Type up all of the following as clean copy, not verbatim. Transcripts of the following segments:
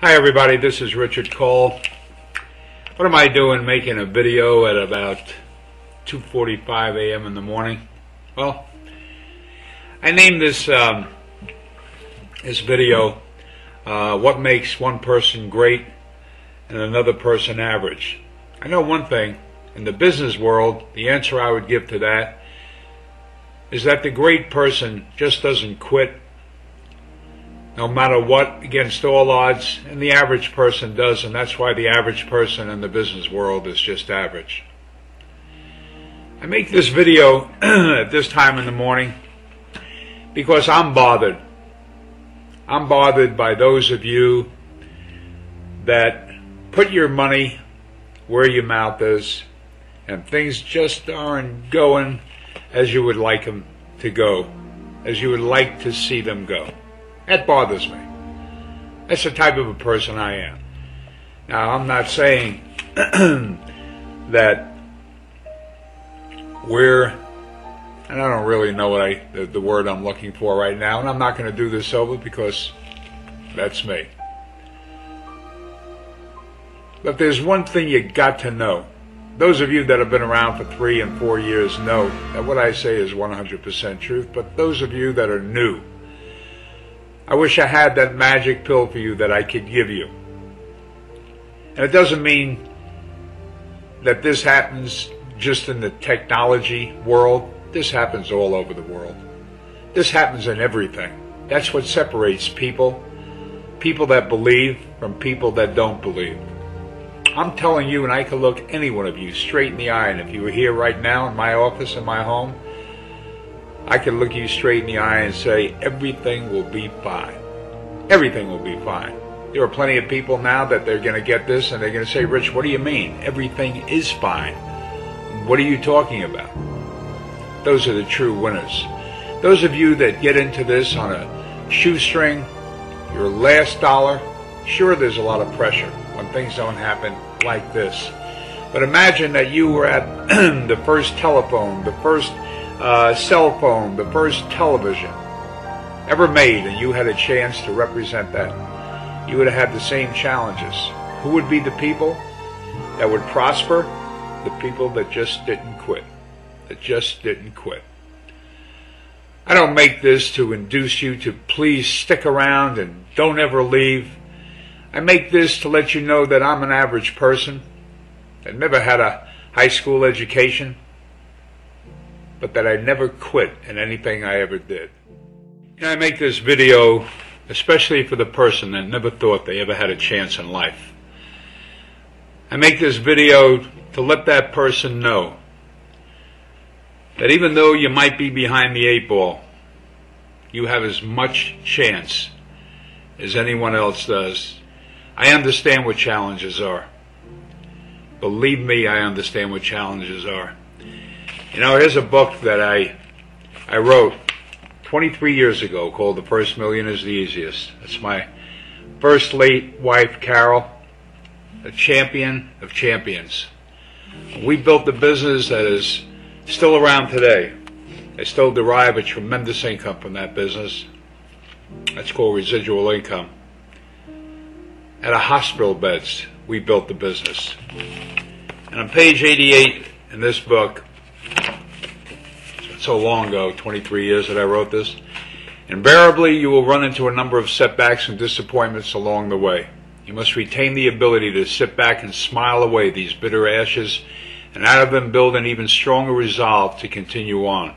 Hi everybody, this is Richard Kall. What am I doing making a video at about 2:45 a.m. in the morning? Well, I named this video what makes one person great and another person average. I know one thing, in the business world, the answer I would give to that is that the great person just doesn't quit no matter what, against all odds, and the average person does, and that's why the average person in the business world is just average. I make this video at this time in the morning because I'm bothered. I'm bothered by those of you that put your money where your mouth is, and things just aren't going as you would like them to go, as you would like to see them go. That bothers me. That's the type of a person I am. Now, I'm not saying that we're, and I don't really know what the word I'm looking for right now, and I'm not going to do this over because that's me. But there's one thing you got to know. Those of you that have been around for 3 and 4 years know that what I say is 100% truth, but those of you that are new, I wish I had that magic pill for you that I could give you. And it doesn't mean that this happens just in the technology world. This happens all over the world. This happens in everything. That's what separates people that believe from people that don't believe. I'm telling you, and I can look any one of you straight in the eye, and if you were here right now in my office, in my home, I can look you straight in the eye and say, everything will be fine. Everything will be fine. There are plenty of people now that they're going to get this and they're going to say, Rich, what do you mean? Everything is fine. What are you talking about? Those are the true winners. Those of you that get into this on a shoestring, your last dollar, sure, there's a lot of pressure when things don't happen like this. But imagine that you were at the first telephone, the first cell phone, the first television ever made, and you had a chance to represent that. You would have had the same challenges. Who would be the people that would prosper? The people that just didn't quit. That just didn't quit. I don't make this to induce you to please stick around and don't ever leave. I make this to let you know that I'm an average person that never had a high school education, but that I never quit in anything I ever did. And I make this video especially for the person that never thought they ever had a chance in life. I make this video to let that person know that even though you might be behind the 8 ball, you have as much chance as anyone else does. I understand what challenges are. Believe me, I understand what challenges are. You know, here's a book that I wrote 23 years ago called The First Million is the Easiest. It's my first late wife, Carol, a champion of champions. We built a business that is still around today. I still derive a tremendous income from that business. That's called residual income. At a hospital beds, we built the business. And on page 88 in this book, so long ago, 23 years that I wrote this, invariably you will run into a number of setbacks and disappointments along the way. You must retain the ability to sit back and smile away these bitter ashes, and out of them build an even stronger resolve to continue on.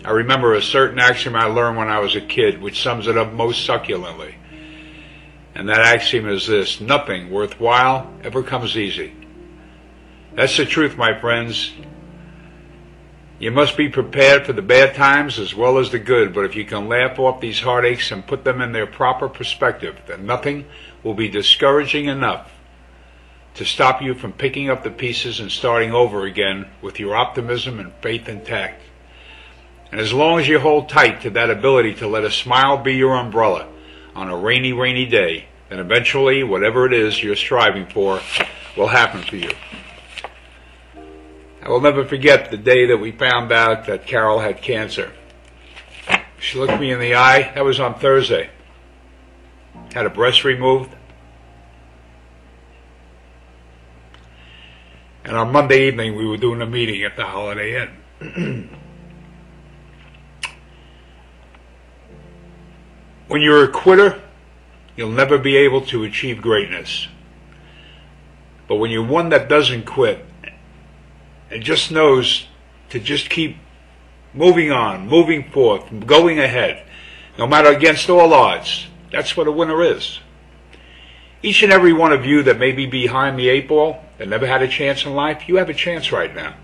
I remember a certain axiom I learned when I was a kid, which sums it up most succulently. And that axiom is this: nothing worthwhile ever comes easy. That's the truth, my friends. You must be prepared for the bad times as well as the good, but if you can laugh off these heartaches and put them in their proper perspective, then nothing will be discouraging enough to stop you from picking up the pieces and starting over again with your optimism and faith intact. And as long as you hold tight to that ability to let a smile be your umbrella on a rainy, rainy day, then eventually whatever it is you're striving for will happen for you. I will never forget the day that we found out that Carol had cancer. She looked me in the eye. That was on Thursday. Had a breast removed. And on Monday evening, we were doing a meeting at the Holiday Inn. When you're a quitter, you'll never be able to achieve greatness. But when you're one that doesn't quit and just knows to just keep moving on, moving forth, going ahead, no matter against all odds, that's what a winner is. Each and every one of you that may be behind the eight ball, that never had a chance in life, you have a chance right now.